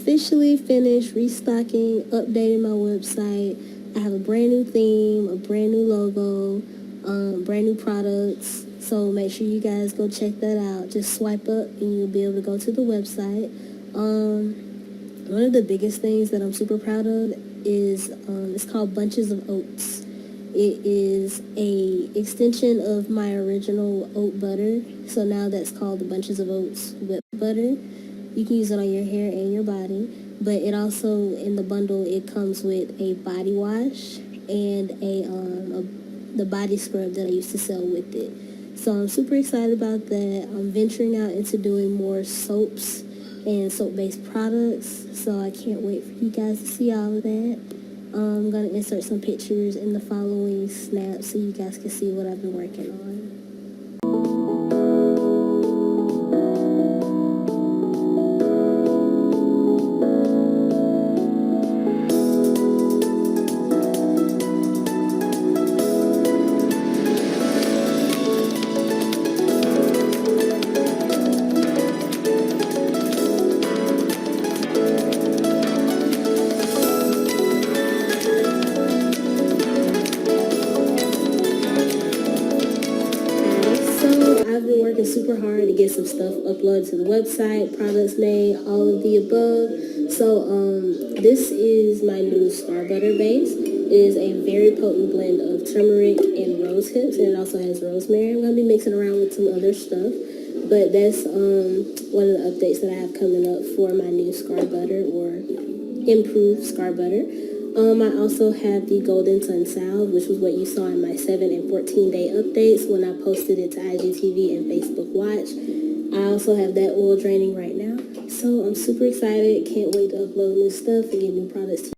officially finished restocking, updating my website. I have a brand new theme, a brand new logo, brand new products. So make sure you guys go check that out. Just swipe up and you'll be able to go to the website. One of the biggest things that I'm super proud of is it's called Bunches of Oats. It is a extension of my original oat butter. So now that's called the Bunches of Oats whip butter. You can use it on your hair and your body. But it also, in the bundle, it comes with a body wash and the body scrub that I used to sell with it. So I'm super excited about that. I'm venturing out into doing more soaps and soap-based products. So I can't wait for you guys to see all of that. I'm going to insert some pictures in the following snaps so you guys can see what I've been working on. I've been working super hard to get some stuff uploaded to the website, products made, all of the above. So this is my new Star Butter base. It is a very potent blend of turmeric and rose hips, and it also has rosemary. I'm going to be mixing around with some other stuff, but that's one of the updates that I have coming up for my new Star Butter, or improved Star Butter. I also have the Golden Sun Salve, which was what you saw in my 7 and 14-day updates when I posted it to IGTV and Facebook Watch. I also have that oil draining right now. So I'm super excited. Can't wait to upload new stuff and get new products to you.